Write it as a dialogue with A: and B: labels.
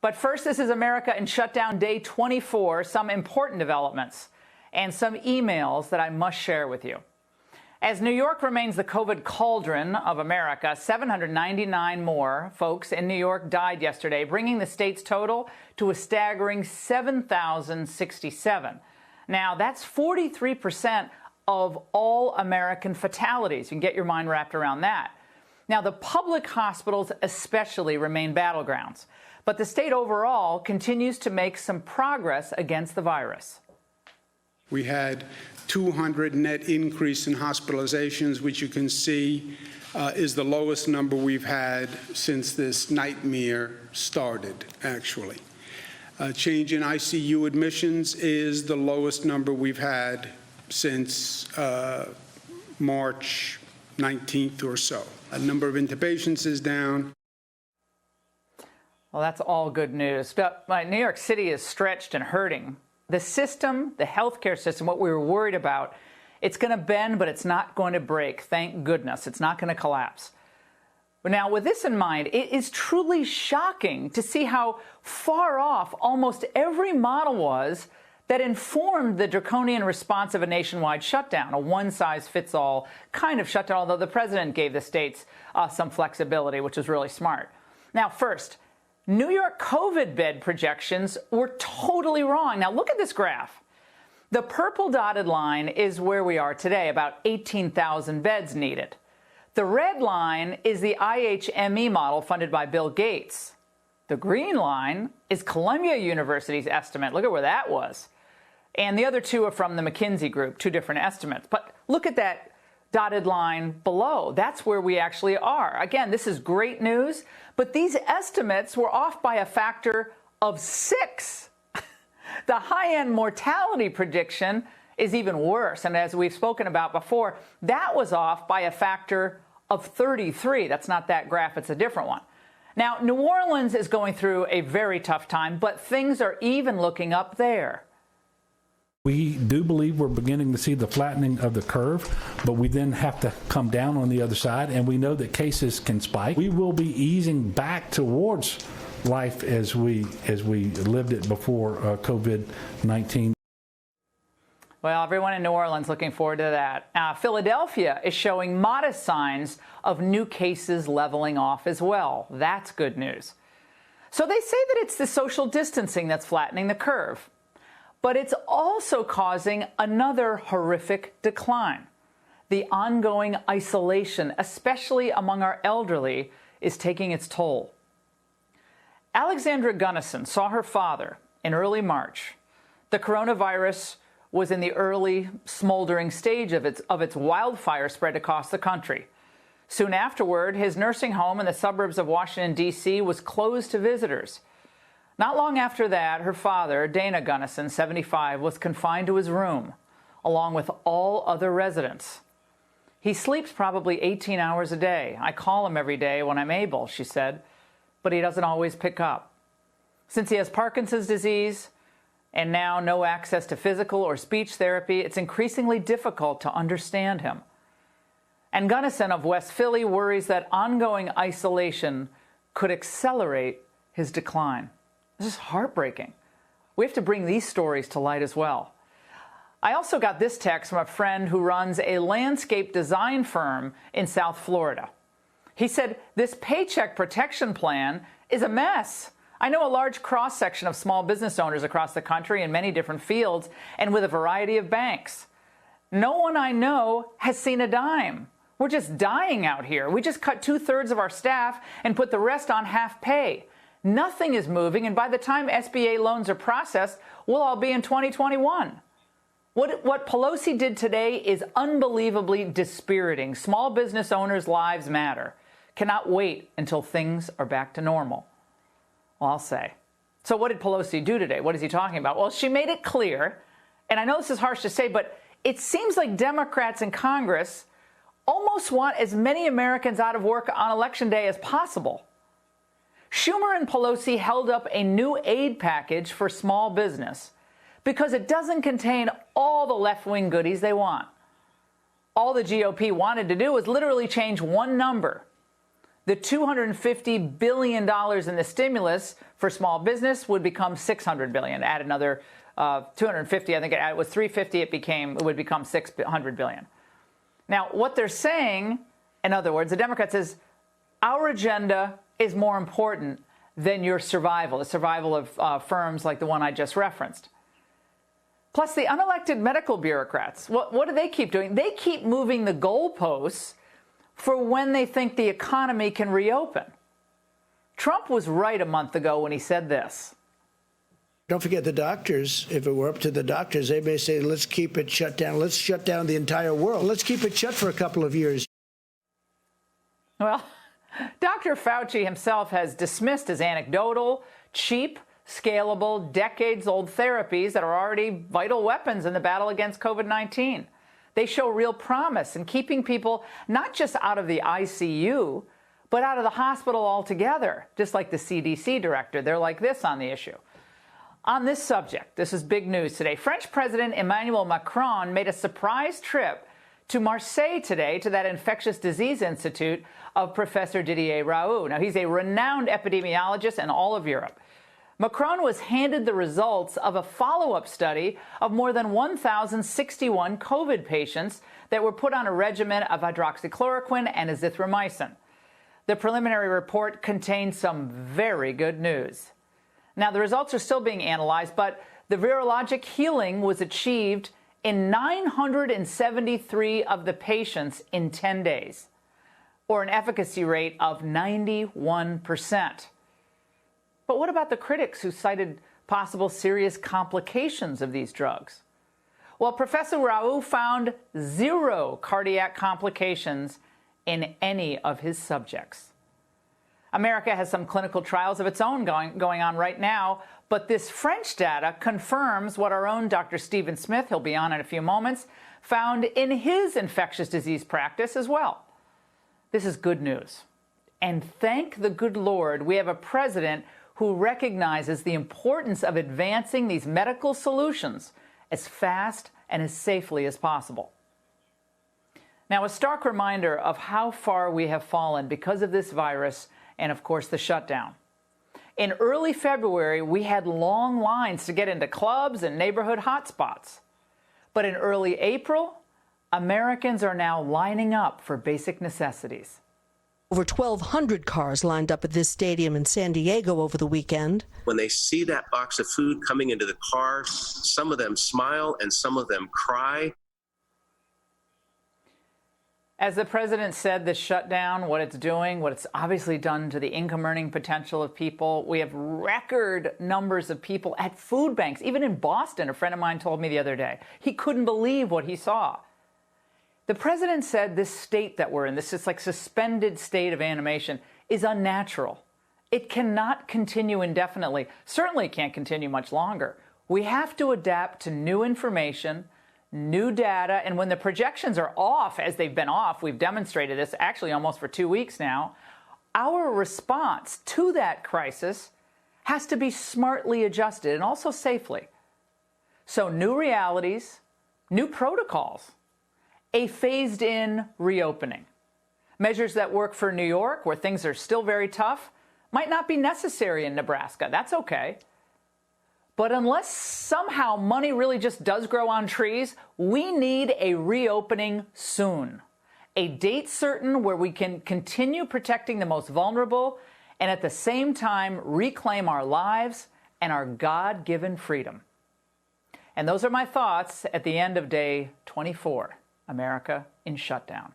A: But first, this is America in shutdown day 24, some important developments and some emails that I must share with you. As New York remains the COVID cauldron of America, 799 more folks in New York died yesterday, bringing the state's total to a staggering 7,067. Now, that's 43% of all American fatalities. You can get your mind wrapped around that. Now, the public hospitals especially remain battlegrounds, but the state overall continues to make some progress against the virus.
B: We had 200 net increase in hospitalizations, which you can see is the lowest number we've had since this nightmare started, actually. Change in ICU admissions is the lowest number we've had since March 19th or so. A number of intubations is down.
A: Well, that's all good news. But New York City is stretched and hurting. The system, the healthcare system, what we were worried about, it's going to bend, but it's not going to break. Thank goodness. It's not going to collapse. But now, with this in mind, it is truly shocking to see how far off almost every model was that informed the draconian response of a nationwide shutdown, a one-size-fits-all kind of shutdown, although the president gave the states some flexibility, which was really smart. Now, first, New York COVID bed projections were totally wrong. Now, look at this graph. The purple dotted line is where we are today, about 18,000 beds needed. The red line is the IHME model funded by Bill Gates. The green line is Columbia University's estimate. Look at where that was. And the other two are from the McKinsey Group, two different estimates. But look at that dotted line below. That's where we actually are. Again, this is great news, but these estimates were off by a factor of 6. The high-end mortality prediction is even worse. And as we've spoken about before, that was off by a factor of 33. That's not that graph, it's a different one. Now, New Orleans is going through a very tough time, but things are even looking up there.
C: We do believe we're beginning to see the flattening of the curve, but we then have to come down on the other side, and we know that cases can spike. We will be easing back towards life as we lived it before COVID-19.
A: Well, everyone in New Orleans looking forward to that. Philadelphia is showing modest signs of new cases leveling off as well. That's good news. So they say that it's the social distancing that's flattening the curve. But it's also causing another horrific decline. The ongoing isolation, especially among our elderly, is taking its toll. Alexandra Gunnison saw her father in early March. The coronavirus was in the early smoldering stage of its wildfire spread across the country. Soon afterward, his nursing home in the suburbs of Washington, D.C. was closed to visitors. Not long after that, her father, Dana Gunnison, 75, was confined to his room, along with all other residents. He sleeps probably 18 hours a day. I call him every day when I'm able, she said, but he doesn't always pick up. Since he has Parkinson's disease and now no access to physical or speech therapy, it's increasingly difficult to understand him. And Gunnison of West Philly worries that ongoing isolation could accelerate his decline. This is heartbreaking. We have to bring these stories to light as well. I also got this text from a friend who runs a landscape design firm in South Florida. He said, this Paycheck Protection Plan is a mess. I know a large cross-section of small business owners across the country in many different fields and with a variety of banks. No one I know has seen a dime. We're just dying out here. We just cut 2/3 of our staff and put the rest on half pay. Nothing is moving, and by the time SBA loans are processed, we'll all be in 2021. What Pelosi did today is unbelievably dispiriting. Small business owners' lives matter. Cannot wait until things are back to normal. Well, I'll say. So what did Pelosi do today? What is he talking about? Well, she made it clear, and I know this is harsh to say, but it seems like Democrats in Congress almost want as many Americans out of work on Election Day as possible. Schumer and Pelosi held up a new aid package for small business because it doesn't contain all the left-wing goodies they want. All the GOP wanted to do was literally change one number. The $250 billion in the stimulus for small business would become $600 billion. Add another 250. I think it was 350. It would become $600 billion. Now, what they're saying, in other words, the Democrats is our agenda is more important than your survival, the survival of firms like the one I just referenced. Plus, the unelected medical bureaucrats, what do they keep doing? They keep moving the goalposts for when they think the economy can reopen. Trump was right a month ago when he said this.
D: Don't forget the doctors. If it were up to the doctors, they may say, let's keep it shut down. Let's shut down the entire world. Let's keep it shut for a couple of years.
A: Well, Dr. Fauci himself has dismissed as anecdotal, cheap, scalable, decades-old therapies that are already vital weapons in the battle against COVID-19. They show real promise in keeping people not just out of the ICU, but out of the hospital altogether, just like the CDC director. They're like this on the issue. On this subject, this is big news today. French President Emmanuel Macron made a surprise trip to Marseille today to that infectious disease institute of Professor Didier Raoult. Now, he's a renowned epidemiologist in all of Europe. Macron was handed the results of a follow-up study of more than 1,061 COVID patients that were put on a regimen of hydroxychloroquine and azithromycin. The preliminary report contained some very good news. Now, the results are still being analyzed, but the virologic healing was achieved in 973 of the patients in 10 days, or an efficacy rate of 91%. But what about the critics who cited possible serious complications of these drugs? Well, Professor Raoult found 0 cardiac complications in any of his subjects. America has some clinical trials of its own going on right now, but this French data confirms what our own Dr. Stephen Smith, he'll be on in a few moments, found in his infectious disease practice as well. This is good news. And thank the good Lord, we have a president who recognizes the importance of advancing these medical solutions as fast and as safely as possible. Now, a stark reminder of how far we have fallen because of this virus and, of course, the shutdown. In early February, we had long lines to get into clubs and neighborhood hotspots. But in early April, Americans are now lining up for basic necessities.
E: Over 1,200 cars lined up at this stadium in San Diego over the weekend.
F: When they see that box of food coming into the car, some of them smile and some of them cry.
A: As the president said, this shutdown, what it's doing, what it's obviously done to the income earning potential of people. We have record numbers of people at food banks, even in Boston. A friend of mine told me the other day. He couldn't believe what he saw. The president said this state that we're in, this is like suspended state of animation, is unnatural. It cannot continue indefinitely. Certainly can't continue much longer. We have to adapt to new information, new data, and when the projections are off, as they've been off, we've demonstrated this actually almost for 2 weeks now, our response to that crisis has to be smartly adjusted and also safely. So new realities, new protocols, a phased-in reopening. Measures that work for New York, where things are still very tough, might not be necessary in Nebraska. That's okay. But unless somehow money really just does grow on trees, we need a reopening soon. A date certain where we can continue protecting the most vulnerable and at the same time reclaim our lives and our God-given freedom. And those are my thoughts at the end of day 24, America in shutdown.